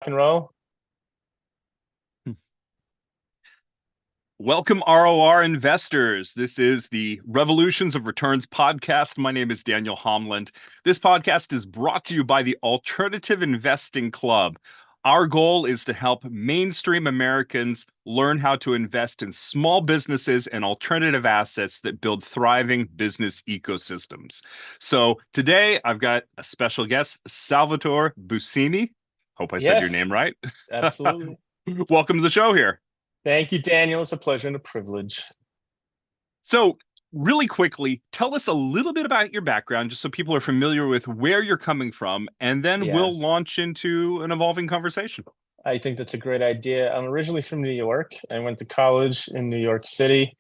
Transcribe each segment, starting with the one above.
and roll. Welcome, ROR investors. This is the Revolutions of Returns podcast. My name is Daniel Holmlund. This podcast is brought to you by the Alternative Investing Club. Our goal is to help mainstream Americans learn how to invest in small businesses and alternative assets that build thriving business ecosystems. So today I've got a special guest, Salvatore Buscemi. Hope I said your Yes, name right. absolutely. Welcome to the show here. Thank you, Daniel. It's a pleasure and a privilege. So, really quickly, tell us a little bit about your background, just so people are familiar with where you're coming from, and then Yeah, we'll launch into an evolving conversation. I think that's a great idea. I'm originally from New York. I went to college in New York City.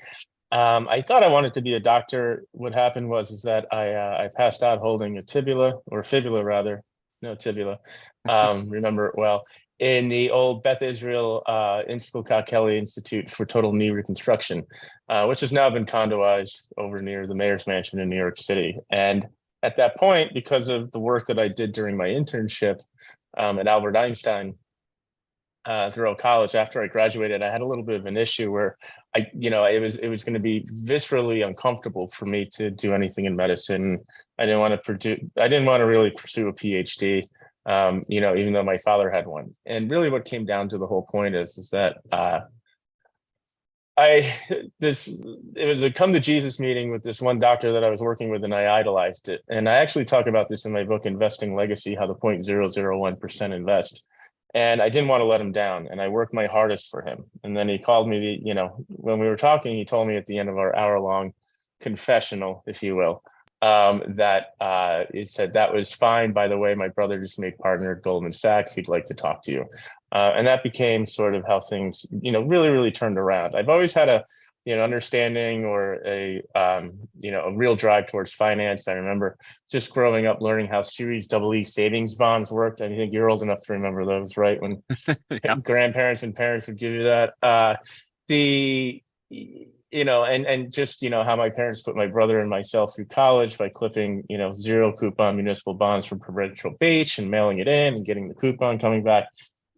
I thought I wanted to be a doctor. What happened was that I passed out holding a tibula or fibula rather, no tibula. Remember it well in the old Beth Israel Instical Kelly Institute for Total Knee Reconstruction, which has now been condoized over near the mayor's mansion in New York City. And at that point, because of the work that I did during my internship at Albert Einstein throughout college, after I graduated, I had a little bit of an issue where it was going to be viscerally uncomfortable for me to do anything in medicine. I didn't want to really pursue a PhD. Even though my father had one. And really what came down to the whole point is that it was a come to Jesus meeting with this one doctor that I was working with, and I idolized it. And I actually talk about this in my book, Investing Legacy, how the 0.001% invest. And I didn't want to let him down. And I worked my hardest for him. And then he called me, when we were talking, he told me at the end of our hour-long confessional, if you will, that he said, that was fine. By the way, my brother just made partner at Goldman Sachs. He'd like to talk to you. And that became sort of how things, really, really turned around. I've always had a, understanding or a real drive towards finance. I remember just growing up learning how Series EE savings bonds worked. I think you're old enough to remember those, right? When Yeah. grandparents and parents would give you that. And just, how my parents put my brother and myself through college by clipping, zero coupon municipal bonds from Provincial Beach and mailing it in and getting the coupon coming back,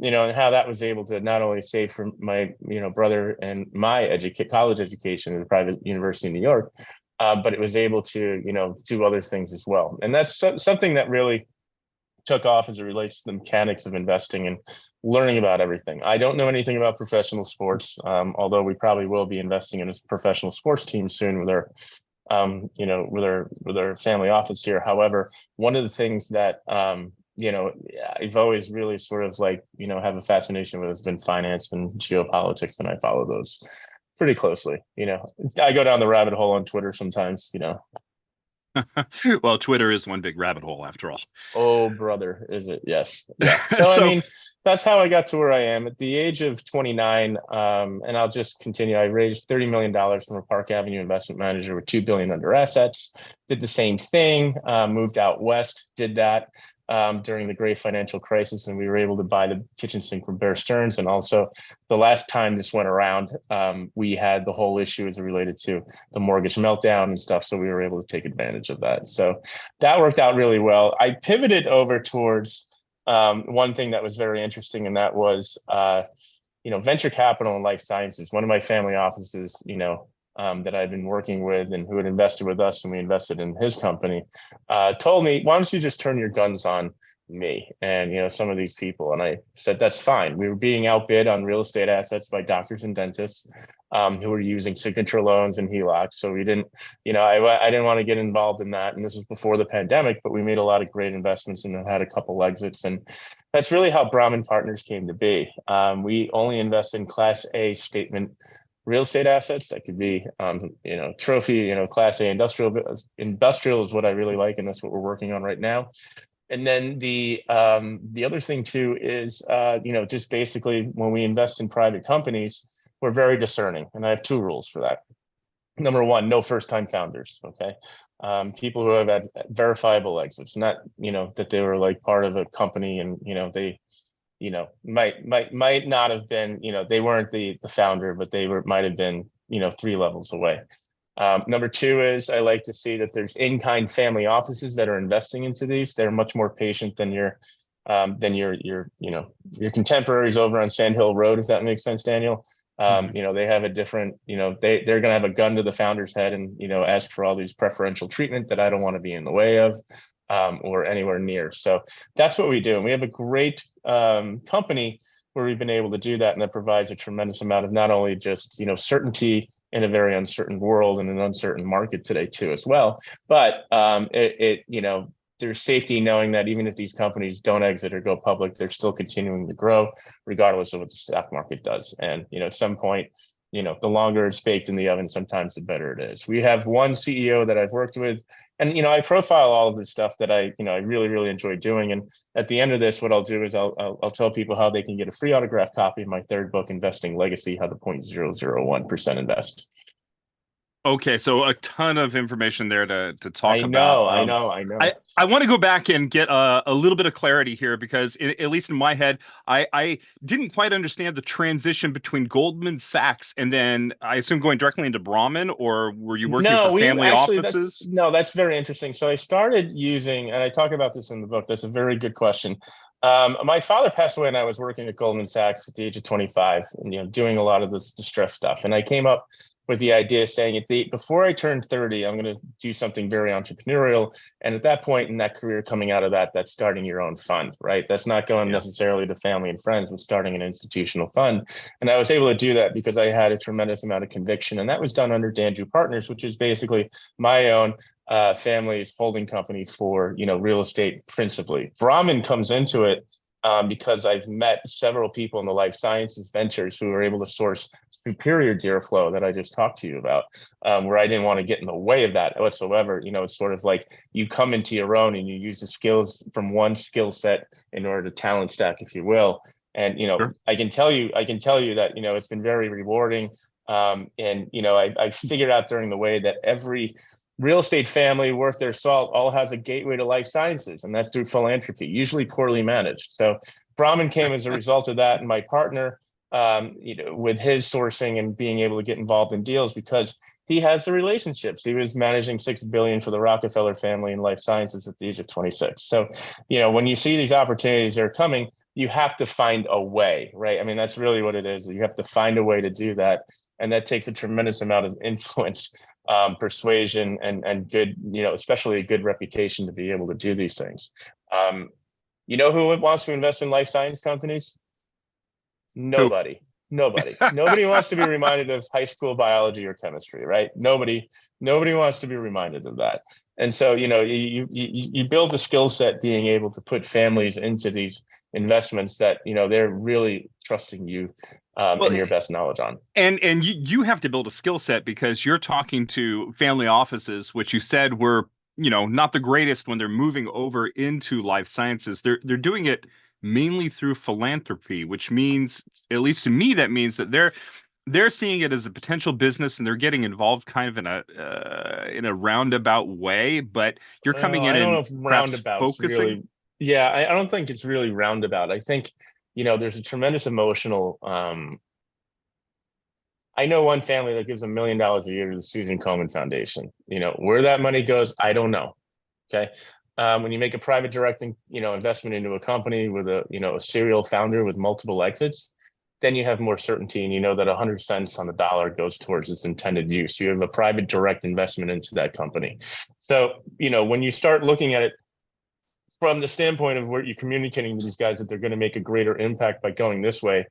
and how that was able to not only save for my, brother and my college education at a private university in New York, but it was able to, do other things as well. And that's something that really took off as it relates to the mechanics of investing and learning about everything. I don't know anything about professional sports, although we probably will be investing in a professional sports team soon with our family office here. However, one of the things that I've always really sort of have a fascination with has been finance and geopolitics, and I follow those pretty closely. I go down the rabbit hole on Twitter sometimes. Well, Twitter is one big rabbit hole after all. Oh, brother, is it? Yes. Yeah. So, So, I mean, that's how I got to where I am at the age of 29. And I'll just continue. I raised $30 million from a Park Avenue investment manager with $2 billion under assets, did the same thing, moved out west, did that during the great financial crisis. And we were able to buy the kitchen sink from Bear Stearns. And also the last time this went around, we had the whole issue as related to the mortgage meltdown and stuff. So we were able to take advantage of that. So that worked out really well. I pivoted over towards one thing that was very interesting, and that was, venture capital and life sciences. One of my family offices, that I've been working with and who had invested with us, and we invested in his company, told me, why don't you just turn your guns on me and, some of these people? And I said, that's fine. We were being outbid on real estate assets by doctors and dentists who were using signature loans and HELOCs. So we didn't, I didn't want to get involved in that. And this was before the pandemic, but we made a lot of great investments and had a couple exits. And that's really how Brahmin Partners came to be. We only invest in Class A statement real estate assets. That could be, trophy, Class A industrial is what I really like. And that's what we're working on right now. And then the other thing too is, just basically when we invest in private companies, we're very discerning. And I have two rules for that. Number one, no first-time founders. Okay. People who have had verifiable exits, not, that they were like part of a company and, they, might not have been, they weren't the founder, but they might have been, 3 levels away. Number two is I like to see that there's in-kind family offices that are investing into these. They're much more patient than your than your contemporaries over on Sand Hill Road, if that makes sense, Daniel. They have a different, they're going to have a gun to the founder's head and, ask for all these preferential treatment that I don't want to be in the way of, or anywhere near. So that's what we do. And we have a great company where we've been able to do that. And that provides a tremendous amount of not only just, certainty in a very uncertain world and an uncertain market today too, as well. But there's safety knowing that even if these companies don't exit or go public, they're still continuing to grow regardless of what the stock market does. And, at some point, the longer it's baked in the oven, sometimes the better it is. We have one CEO that I've worked with, and, I profile all of this stuff that I really, really enjoy doing. And at the end of this, what I'll do is I'll tell people how they can get a free autographed copy of my third book, Investing Legacy, How the 0.001% Invest. Okay, so a ton of information there to talk I about. I know. I want to go back and get a little bit of clarity here because, at least in my head, I didn't quite understand the transition between Goldman Sachs and then I assume going directly into Brahmin, or were you working for family offices? That's very interesting. So I started using, and I talk about this in the book. That's a very good question. My father passed away and I was working at Goldman Sachs at the age of 25 and, doing a lot of this distress stuff. And I came up with the idea saying before I turned 30, I'm going to do something very entrepreneurial. And at that point in that career, coming out of that's starting your own fund, right? That's not going necessarily to family and friends, but starting an institutional fund. And I was able to do that because I had a tremendous amount of conviction. And that was done under Danju Partners, which is basically my own family's holding company for, real estate principally. Brahmin comes into it because I've met several people in the life sciences ventures who are able to source superior deal flow that I just talked to you about, where I didn't want to get in the way of that whatsoever. It's sort of like you come into your own and you use the skills from one skill set in order to talent stack, if you will. And, Sure. I can tell you that, it's been very rewarding. I figured out during the way that every real estate family worth their salt all has a gateway to life sciences, and that's through philanthropy, usually poorly managed. So Brahmin came as a result of that, and my partner, with his sourcing and being able to get involved in deals because he has the relationships. He was managing $6 billion for the Rockefeller family in life sciences at the age of 26. So, when you see these opportunities that are coming, you have to find a way, right? I mean, that's really what it is. You have to find a way to do that. And that takes a tremendous amount of influence, persuasion, and good, especially a good reputation to be able to do these things. Who wants to invest in life science companies? Nobody. Nobody wants to be reminded of high school biology or chemistry, right? Nobody wants to be reminded of that. And so, you build a skill set being able to put families into these investments that, they're really trusting you and your best knowledge on. And you have to build a skill set because you're talking to family offices, which you said were, not the greatest when they're moving over into life sciences. They're doing it mainly through philanthropy, which means, at least to me, that means that they're seeing it as a potential business and they're getting involved kind of in a roundabout way. But you're coming in I don't and know if perhaps roundabout's focusing. really, yeah, I don't think it's really roundabout. I think, there's a tremendous emotional. I know one family that gives $1 million a year to the Susan Komen Foundation. Where that money goes, I don't know. Okay. When you make a private directing, investment into a company with a serial founder with multiple exits, then you have more certainty and you know that 100 cents on the dollar goes towards its intended use. You have a private direct investment into that company. So, when you start looking at it from the standpoint of where you're communicating to these guys that they're going to make a greater impact by going this way,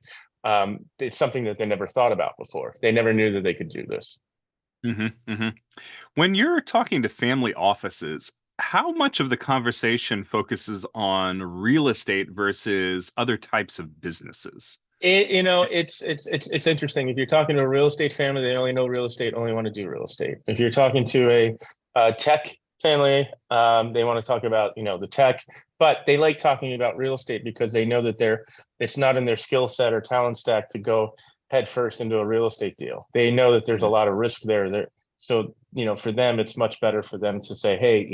it's something that they never thought about before. They never knew that they could do this. Mm-hmm, mm-hmm. When you're talking to family offices, how much of the conversation focuses on real estate versus other types of businesses? It's interesting. If you're talking to a real estate family, they only know real estate, only want to do real estate. If you're talking to a tech family, they want to talk about the tech, but they like talking about real estate because they know that it's not in their skill set or talent stack to go head first into a real estate deal. They know that there's a lot of risk there. So, for them, it's much better for them to say, hey,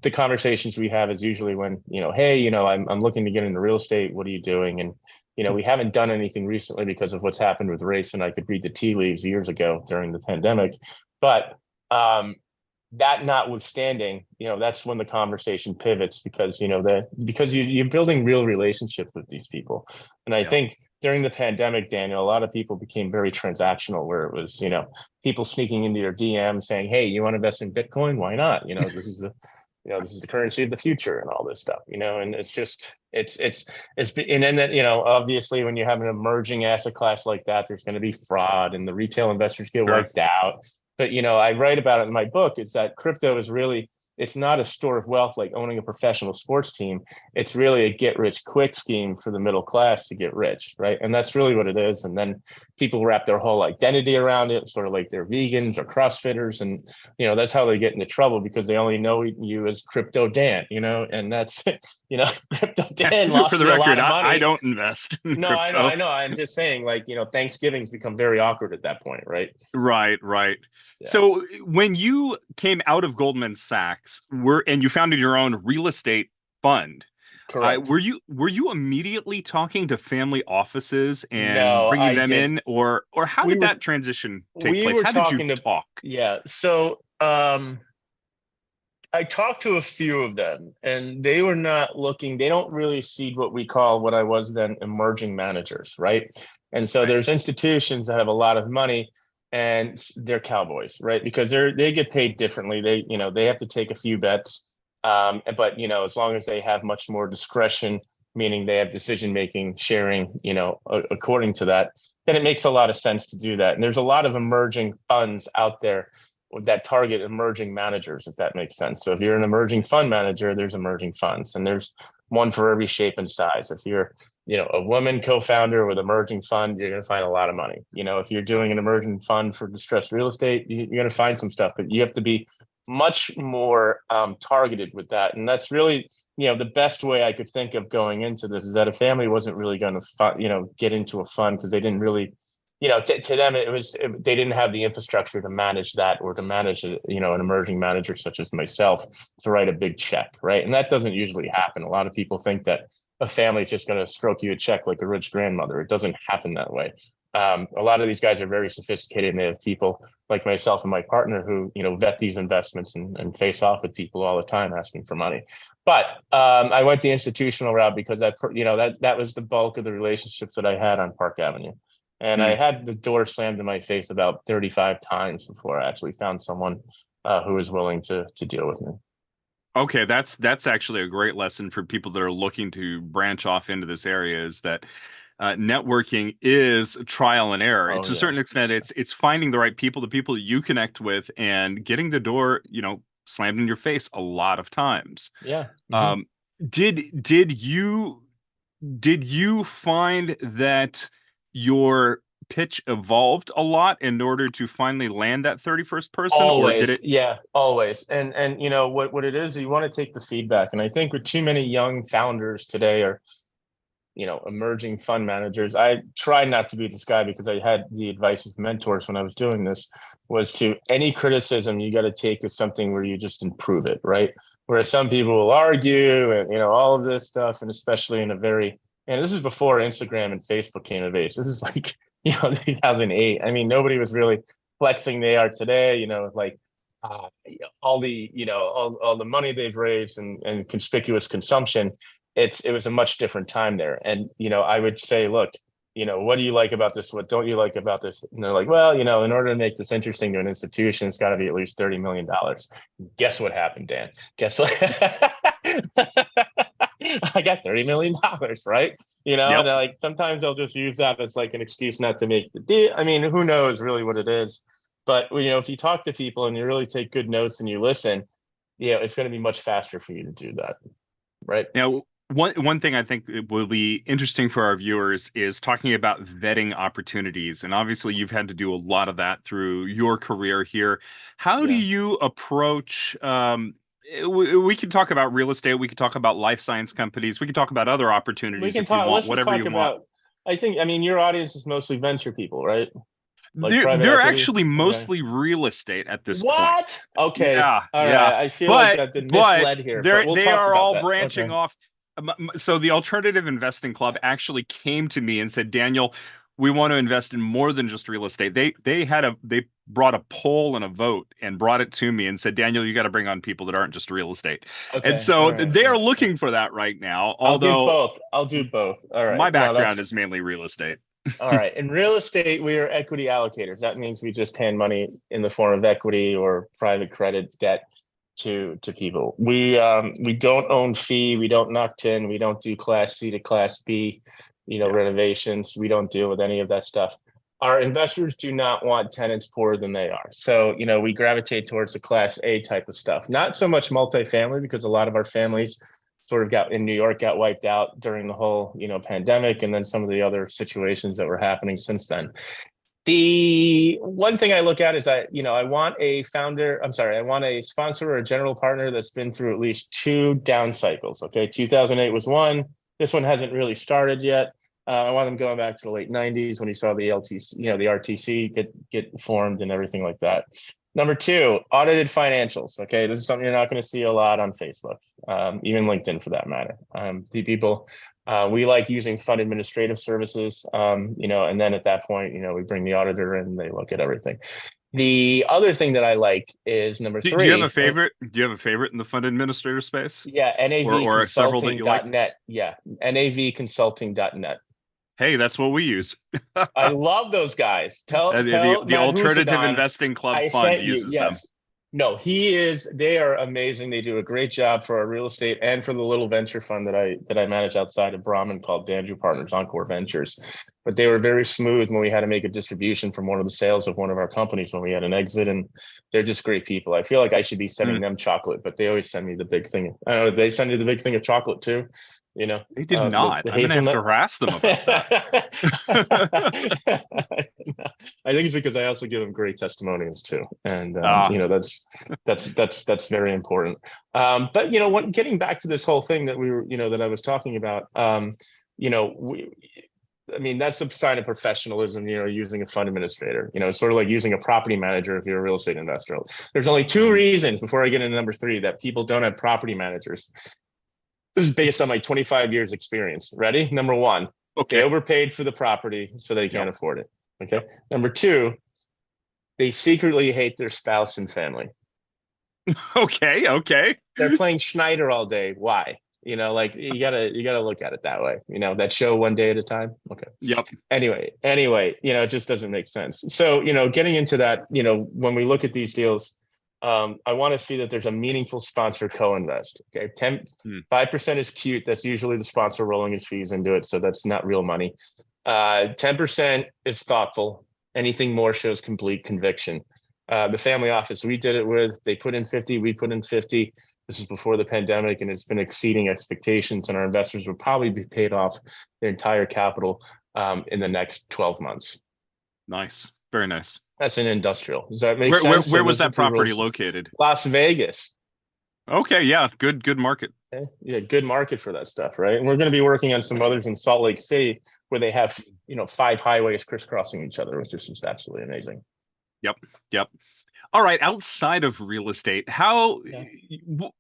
the conversations we have is usually when, hey, I'm looking to get into real estate. What are you doing? And, we haven't done anything recently because of what's happened with race. And I could read the tea leaves years ago during the pandemic. But that notwithstanding, that's when the conversation pivots, because because you're building real relationships with these people. And I think during the pandemic, Daniel, a lot of people became very transactional, where it was, people sneaking into your DM saying, hey, you want to invest in Bitcoin? Why not? This is the currency of the future and all this stuff, and it's just, and then that, obviously when you have an emerging asset class like that, there's going to be fraud and the retail investors get wiped out. But, I write about it in my book, is that crypto is really, it's not a store of wealth like owning a professional sports team. It's really a get rich quick scheme for the middle class to get rich, right? And that's really what it is. And then people wrap their whole identity around it, sort of like they're vegans or CrossFitters. And, that's how they get into trouble, because they only know you as Crypto Dan, and that's, Crypto Dan lost For the me record, a lot of money. I don't invest in No, crypto. I know. I'm just saying, like, Thanksgiving's become very awkward at that point, right? Right. Yeah. So when you came out of Goldman Sachs, and you founded your own real estate fund, Correct. were you immediately talking to family offices and No, bringing I them did. in, or how We did were that transition take we place? were How did you talking to talk? Yeah. So I talked to a few of them, and they were not looking, they don't really see what we call, what I was then, emerging managers, right? And so Right. there's institutions that have a lot of money, and they're cowboys, right? Because they get paid differently. They have to take a few bets. But as long as they have much more discretion, meaning they have decision making, sharing, according to that, then it makes a lot of sense to do that. And there's a lot of emerging funds out there that target emerging managers, if that makes sense. So if you're an emerging fund manager, there's emerging funds, and there's one for every shape and size. If you're, a woman co-founder with emerging fund, you're going to find a lot of money. If you're doing an emerging fund for distressed real estate, you're going to find some stuff, but you have to be much more targeted with that. And that's really, the best way I could think of going into this, is that a family wasn't really going to, get into a fund, because they didn't really, to them, they didn't have the infrastructure to manage that, or to manage, an emerging manager such as myself, to write a big check, right? And that doesn't usually happen. A lot of people think that a family is just going to stroke you a check like a rich grandmother. It doesn't happen that way. A lot of these guys are very sophisticated, and they have people like myself and my partner who, vet these investments and face off with people all the time asking for money. But I went the institutional route because that was the bulk of the relationships that I had on Park Avenue. And I had the door slammed in my face about 35 times before I actually found someone who was willing to deal with me. Okay, that's actually a great lesson for people that are looking to branch off into this area, is that networking is trial and error. Oh, To a yeah. certain extent, it's finding the right people, the people that you connect with, and getting the door, slammed in your face a lot of times. Yeah. Um, did you find that your pitch evolved a lot in order to finally land that 31st person, or did Always. it? Yeah, always. And what it is, you want to take the feedback. And I think with too many young founders today, or emerging fund managers, I tried not to be this guy, because I had the advice of mentors when I was doing this, was to, any criticism you got to take as something where you just improve it, right? Whereas some people will argue, and all of this stuff, and especially in a very, and this is before Instagram and Facebook came of age. This is like 2008. I mean, nobody was really flexing they are today, like uh, all the all the money they've raised, and conspicuous consumption. It was a much different time there. And I would say, look, what do you like about this? What don't you like about this? And they're like, well, in order to make this interesting to an institution, it's got to be at least $30 million. Guess what happened, Dan? Guess what? I got $30 million, right? Yep. And like, sometimes they'll just use that as like an excuse not to make the deal. I mean, who knows really what it is? But if you talk to people and you really take good notes and you listen, it's going to be much faster for you to do that, right? Now, one thing I think it will be interesting for our viewers is talking about vetting opportunities. And obviously, you've had to do a lot of that through your career here. How do Yeah. you approach? We could talk about real estate. We could talk about life science companies. We could talk about other We opportunities can if you talk. want, Let's just whatever talk you want. about. I mean, your audience is mostly venture people, right? Like private They're equity. actually Okay. mostly real estate at this point. What? Okay. Yeah, All yeah. right. I feel like But I've been but misled here, but they're we'll they talk are about all that. branching Okay. off. So the Alternative Investing Club actually came to me and said, Daniel, we want to invest in more than just real estate. They brought a poll and a vote and brought it to me and said, Daniel, you got to bring on people that aren't just real estate. And Okay. so All right. they All are right. looking for that right now. I'll do Although both. I'll do both. All right. my No, background that's is mainly real estate. all right. In real estate, we are equity allocators. That means we just hand money in the form of equity or private credit debt to people. We don't own fee. We don't knock tin. We don't do class C to class B, renovations. We don't deal with any of that stuff. Our investors do not want tenants poorer than they are. So, we gravitate towards the class A type of stuff. Not so much multifamily, because a lot of our families sort of got in New York, got wiped out during the whole, pandemic, and then some of the other situations that were happening since then. The one thing I look at is I want a I want a sponsor or a general partner that's been through at least two down cycles. Okay. 2008 was one. This one hasn't really started yet. I want them going back to the late 90s when you saw the LTC, the RTC get formed and everything like that. Number two, audited financials. Okay. This is something you're not going to see a lot on Facebook, even LinkedIn for that matter. The people, we like using fund administrative services, and then at that point, we bring the auditor in and they look at everything. The other thing that I like is number three. Do you have a favorite? Do you have a favorite in the fund administrator space? Yeah, or several that you like? NAVconsulting.net. Yeah, NAVconsulting.net. Hey, that's what we use. I love those guys. Tell the Matt Alternative Husadon, Investing Club I Fund sent you. uses them. Yes. No, they are amazing. They do a great job for our real estate and for the little venture fund that I manage outside of Brahman called Danju Partners Encore Ventures. But they were very smooth when we had to make a distribution from one of the sales of one of our companies when we had an exit, and they're just great people. I feel like I should be sending them chocolate, but they always send me the big thing. I don't know, they send you the big thing of chocolate too. They did not. The I'm gonna have to harass them about that. I think it's because I also give them great testimonials too, and that's very important. But getting back to this whole thing that we were, that I was talking about, that's a sign of professionalism, using a fund administrator. It's sort of like using a property manager if you're a real estate investor. There's only two reasons before I get into number three that people don't have property managers. This is based on my 25 years experience. Ready? Number one, okay, they overpaid for the property, so they can't afford it. Okay. Number two, they secretly hate their spouse and family. Okay. They're playing Schneider all day. Why? You gotta look at it that way. That show One Day at a Time. Okay. Yep. Anyway, it just doesn't make sense. So, getting into that, when we look at these deals, I want to see that there's a meaningful sponsor co-invest. Okay. 5% is cute. That's usually the sponsor rolling his fees into it. So that's not real money. 10% is thoughtful. Anything more shows complete conviction. The family office we did it with, they put in 50, we put in 50. This is before the pandemic, and it's been exceeding expectations, and our investors will probably be paid off their entire capital in the next 12 months. Nice. Very nice. That's an industrial. Does that make sense? Where was that property located? Las Vegas. Okay, yeah, good market. Okay. Yeah, good market for that stuff, right? And we're going to be working on some others in Salt Lake City where they have, 5 highways crisscrossing each other, which is just absolutely amazing. Yep. All right, outside of real estate, how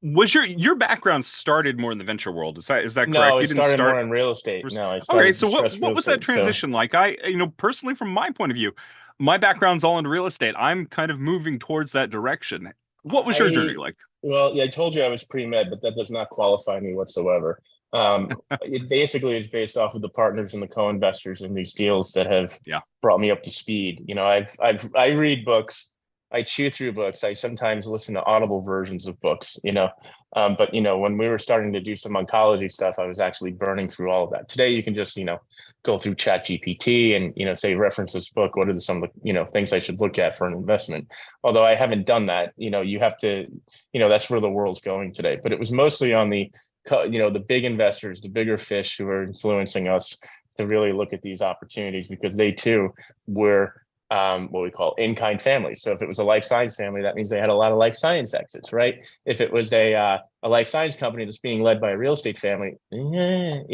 was your background started more in the venture world? Is that correct? No, it started more in real estate. No, I started. Okay, so what was that transition like? Personally, from my point of view, my background's all in real estate. I'm kind of moving towards that direction. What was your journey like? Well, yeah, I told you I was pre-med, but that does not qualify me whatsoever. It basically is based off of the partners and the co-investors in these deals that have brought me up to speed. I read books. I chew through books. I sometimes listen to audible versions of books, but when we were starting to do some oncology stuff, I was actually burning through all of that. Today, you can just, go through Chat GPT and, say, reference this book. What are some of the, things I should look at for an investment? Although I haven't done that, you have to, that's where the world's going today. But it was mostly on the big investors, the bigger fish who are influencing us to really look at these opportunities, because they too were what we call in-kind families. So if it was a life science family, that means they had a lot of life science exits, right? If it was a life science company that's being led by a real estate family, you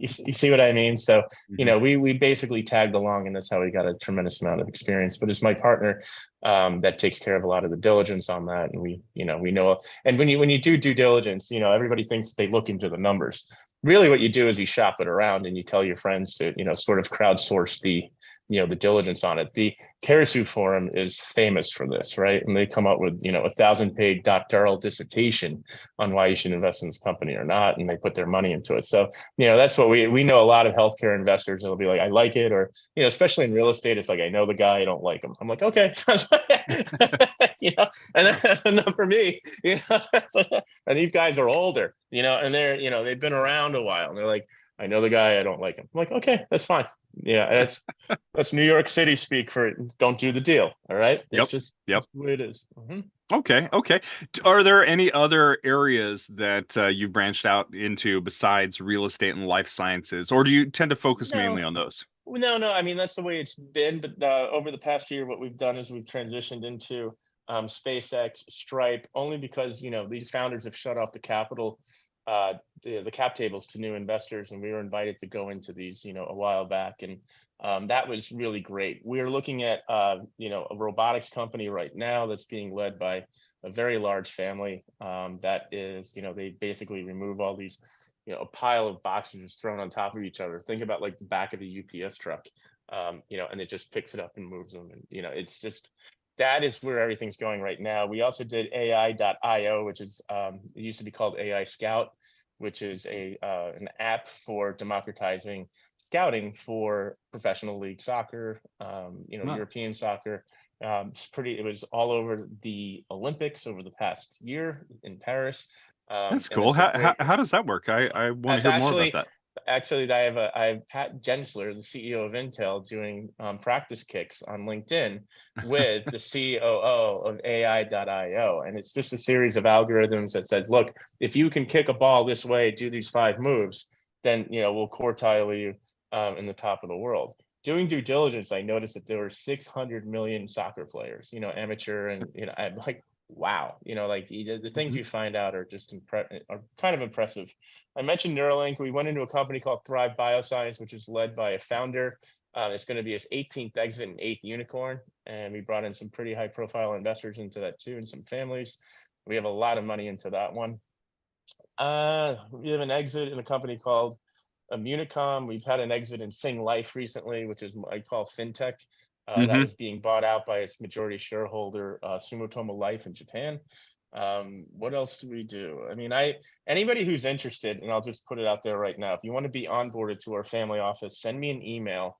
see what I mean? So, we basically tagged along, and that's how we got a tremendous amount of experience. But it's my partner that takes care of a lot of the diligence on that. And we know, and when you do due diligence, everybody thinks they look into the numbers. really what you do is you shop it around and you tell your friends to, sort of crowdsource the diligence on it. The Karasu Forum is famous for this, right? And they come up with, 1,000-page doctoral dissertation on why you should invest in this company or not, and they put their money into it. So, that's what we know. A lot of healthcare investors that'll be like, I like it, or, especially in real estate, it's like, I know the guy, I don't like him. I'm like, okay. And then for me, and these guys are older, and they've been around a while, and they're like, I know the guy, I don't like him. I'm like, okay, that's fine. Yeah, that's New York City speak for don't do the deal. All right. Yep. It's just Yep. that's the way it is. Mm-hmm. Okay. Okay. Are there any other areas that you branched out into besides real estate and life sciences, or do you tend to focus mainly No, on those? no. I mean, that's the way it's been. But over the past year, what we've done is we've transitioned into SpaceX, Stripe, only because these founders have shut off the capital, the cap tables to new investors, and we were invited to go into these, a while back, and that was really great. We're looking at a robotics company right now that's being led by a very large family, that is, they basically remove all these, a pile of boxes just thrown on top of each other. Think about like the back of a UPS truck, and it just picks it up and moves them. And, it's just, that is where everything's going right now. We also did AI.io, which is, it used to be called AI Scout, which is an app for democratizing scouting for professional league soccer, Huh. European soccer. It was all over the Olympics over the past year in Paris. That's And cool. it's a great, How does that work? I want to that's hear more about actually that. actually I have Pat Gensler, the CEO of Intel, doing practice kicks on LinkedIn with the COO of AI.io, and it's just a series of algorithms that says, look, if you can kick a ball this way, do these 5 moves, then we'll quartile you in the top of the world. Doing due diligence, I noticed that there were 600 million soccer players, amateur, and I'm like, wow, like the things Mhm. you find out are just are kind of impressive. I mentioned Neuralink. We went into a company called Thrive Bioscience, which is led by a founder. It's going to be his 18th exit and 8th unicorn, and we brought in some pretty high-profile investors into that too, and some families. We have a lot of money into that one. We have an exit in a company called Immunicom. We've had an exit in Sing Life recently, which is I call fintech. That Mhm. was being bought out by its majority shareholder, Sumitomo Life in Japan. What else do we do? I mean, anybody who's interested, and I'll just put it out there right now. If you want to be onboarded to our family office, send me an email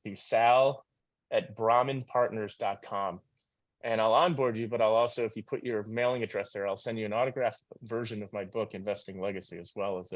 to sal@brahminpartners.com, and I'll onboard you. But I'll also, if you put your mailing address there, I'll send you an autographed version of my book, Investing Legacy, as well as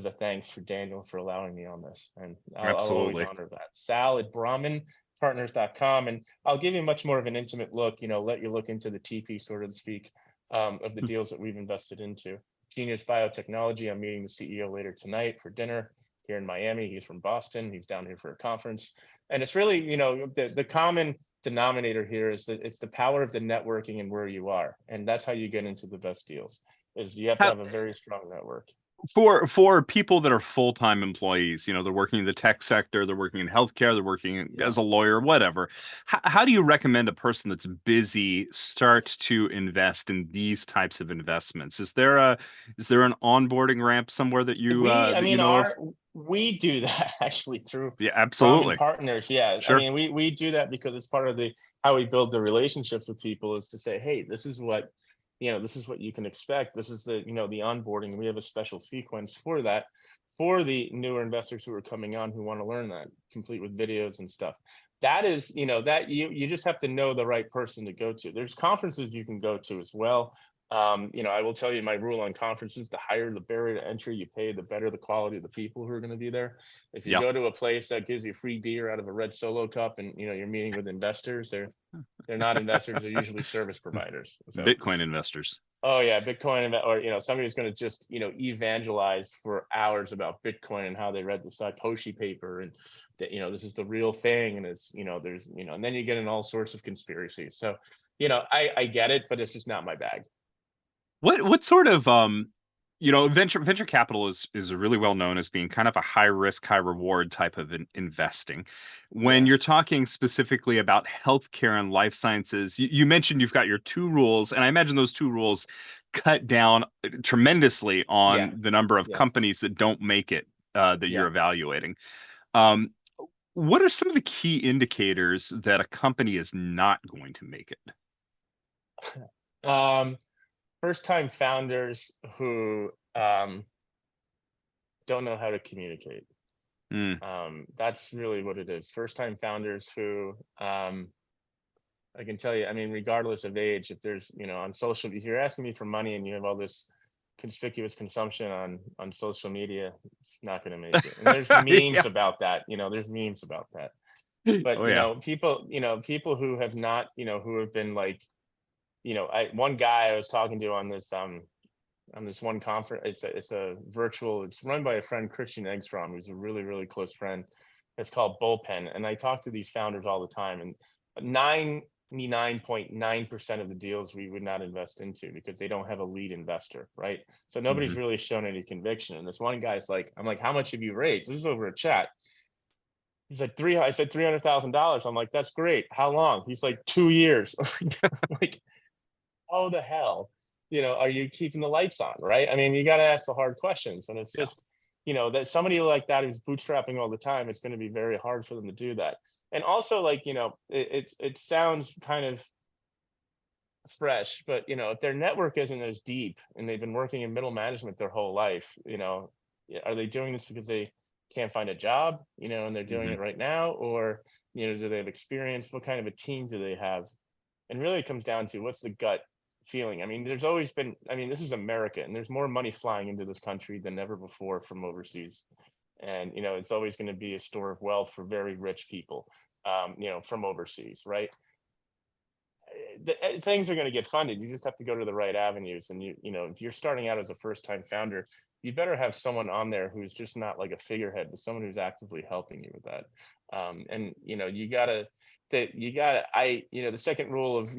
a thanks for Daniel for allowing me on this. And I'll always Absolutely. honor that. Sal@brahminpartners.com, and I'll give you much more of an intimate look. Let you look into the TP, sort of to speak, of the deals that we've invested into. Genius Biotechnology. I'm meeting the CEO later tonight for dinner here in Miami. He's from Boston. He's down here for a conference, and it's really, the common denominator here is that it's the power of the networking and where you are, and that's how you get into the best deals. Is you have to How, have a very strong network. for people that are full-time employees, they're working in the tech sector, they're working in healthcare, they're working Yeah. as a lawyer, whatever. How do you recommend a person that's busy start to invest in these types of investments? Is there an onboarding ramp somewhere that I you mean, know of? we do that actually through Yeah, Brahmin absolutely. Partners. Yeah, I Sure. mean, we do that because it's part of the how we build the relationships with people, is to say, hey, this is what you can expect. This is the onboarding. We have a special sequence for that, for the newer investors who are coming on who want to learn that, complete with videos and stuff. That is, that you just have to know the right person to go to. There's conferences you can go to as well. I will tell you my rule on conferences: the higher the barrier to entry you pay, the better the quality of the people who are going to be there. If you Yeah. go to a place that gives you free beer out of a red Solo cup, and you're meeting with investors, they're not investors; they're usually service providers. So, Bitcoin investors. oh yeah, Bitcoin, or somebody's going to just evangelize for hours about Bitcoin and how they read the Satoshi paper, and that this is the real thing, and it's there's and then you get in all sorts of conspiracies. So, I get it, but it's just not my bag. What sort of venture capital is really well known as being kind of a high risk, high reward type of investing. When Yeah. you're talking specifically about healthcare and life sciences, you mentioned you've got your two rules, and I imagine those two rules cut down tremendously Yeah. on the number of Yeah. companies that don't make it that Yeah. you're evaluating. Um, what are some of the key indicators that a company is not going to make it? Um, First time founders who don't know how to communicate. Mm, That's really what it is. First time founders who I can tell you, I mean, regardless of age, if there's, on social, if you're asking me for money and you have all this conspicuous consumption on social media, it's not going to make it. And there's yeah. memes about that, there's memes about that. But Oh yeah. people who have not, who have been like, one guy I was talking to on this one conference, it's a virtual, it's run by a friend, Christian Eggstrom, who's a really, really close friend. It's called Bullpen. And I talk to these founders all the time, and 99.9% of the deals we would not invest into because they don't have a lead investor, right? So nobody's Mhm. really shown any conviction. And this one guy's like, I'm like, how much have you raised? This is over a chat. He's like, I said $300,000. I'm like, that's great. How long? He's like, 2 years. Like, oh, the hell, are you keeping the lights on, right? I mean, you got to ask the hard questions. And it's Yeah. just, that somebody like that who's bootstrapping all the time, it's going to be very hard for them to do that. And also, like, it sounds kind of fresh, but if their network isn't as deep and they've been working in middle management their whole life, are they doing this because they can't find a job, and they're doing Mhm. it right now? Or, do they have experience? What kind of a team do they have? And really it comes down to what's the gut feeling. I mean, there's always been, I mean, this is America, and there's more money flying into this country than ever before from overseas. And, it's always going to be a store of wealth for very rich people, from overseas, right? Things are going to get funded. You just have to go to the right avenues. And if you're starting out as a first time founder, you better have someone on there who's just not like a figurehead, but someone who's actively helping you with that. And the second rule of,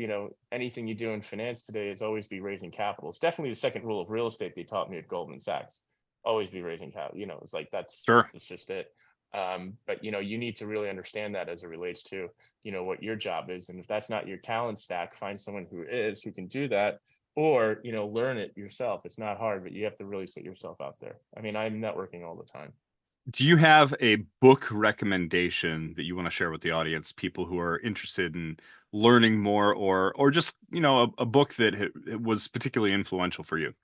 anything you do in finance today is always be raising capital. It's definitely the second rule of real estate they taught me at Goldman Sachs. Always be raising capital. It's like, that's Sure. just it. But you need to really understand that as it relates to what your job is. And if that's not your talent stack, find someone who can do that, or learn it yourself. It's not hard, but you have to really put yourself out there. I mean, I'm networking all the time. Do you have a book recommendation that you want to share with the audience, people who are interested in learning more, or just, a book that was particularly influential for you?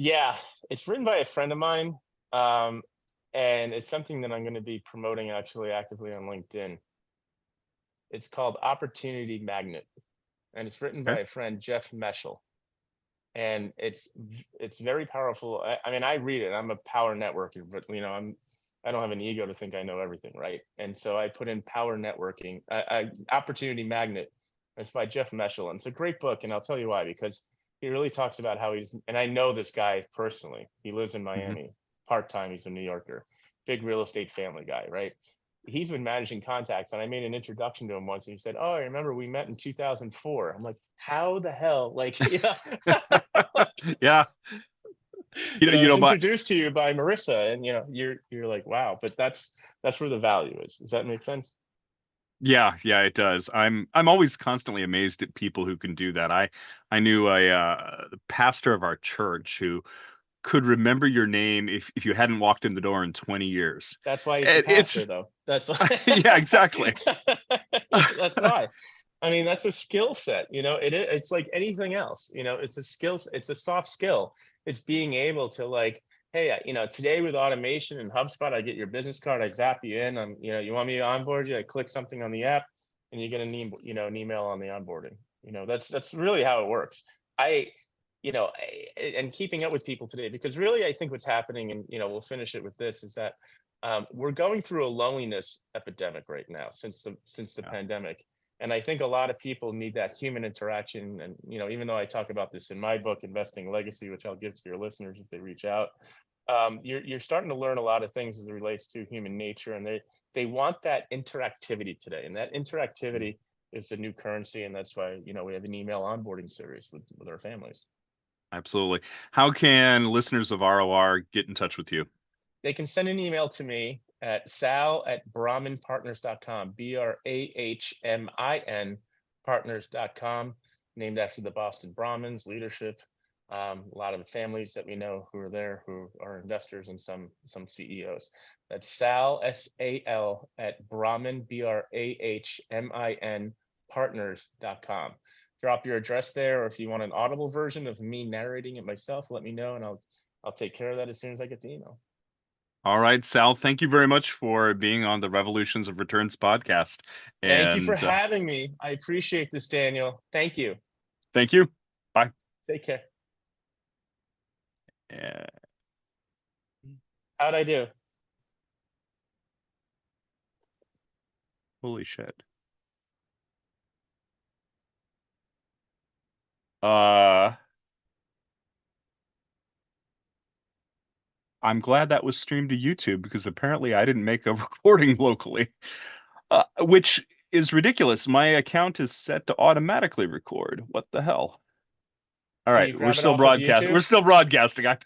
Yeah, it's written by a friend of mine, um, and it's something that I'm going to be promoting actually actively on LinkedIn. It's called Opportunity Magnet, and it's written Okay. by a friend, Jeff Meschel. And it's very powerful. I mean, I read it. I'm a power networker, but I don't have an ego to think I know everything, right? And so I put in power networking, Opportunity Magnet. It's by Jeff Meschel, and it's a great book. And I'll tell you why, because he really talks about how and I know this guy personally. He lives in Hmm. Miami part time. He's a New Yorker, big real estate family guy, right? He's been managing contacts, and I made an introduction to him once, and he said, "Oh, I remember we met in 2004." I'm like, "How the hell?" Like, Yeah. I was But introduced to you by Marissa, and you're like, wow. But that's where the value is. Does that make sense? yeah, it does. I'm always constantly amazed at people who can do that. I knew a pastor of our church who could remember your name if you hadn't walked in the door in 20 years. That's why he's the And it's pastor, just though. That's why. yeah, exactly. That's why. I mean, that's a skill set. It's like anything else. It's a skill. It's a soft skill. It's being able to, like, hey, today with automation and HubSpot, I get your business card, I zap you in. You want me to onboard you? I click something on the app, and you get an email on the onboarding. That's really how it works. I, and keeping up with people today, because really, I think what's happening, and we'll finish it with this, is that we're going through a loneliness epidemic right now since the Yeah. pandemic. And I think a lot of people need that human interaction. And even though I talk about this in my book, Investing Legacy, which I'll give to your listeners if they reach out, you're starting to learn a lot of things as it relates to human nature, and they want that interactivity today. And that interactivity is the new currency, and that's why we have an email onboarding series with our families. Absolutely. How can listeners of ROR get in touch with you? They can send an email to me, at sal@brahminpartners.com, BRAHMIN partners.com, named after the Boston Brahmins leadership. A lot of families that we know who are there, who are investors, and some CEOs. That's Sal, SAL, at Brahmin, BRAHMIN partners.com. Drop your address there, or if you want an audible version of me narrating it myself, let me know, and I'll take care of that as soon as I get the email. All right, Sal, thank you very much for being on the Revolutions of Returns podcast. Thank you for having me. I appreciate this, Daniel. Thank you. Thank you. Bye. Take care. Yeah. How'd I do? Holy shit. I'm glad that was streamed to YouTube, because apparently I didn't make a recording locally, which is ridiculous. My account is set to automatically record. What the hell? All right, we're still broadcasting. We're still broadcasting. I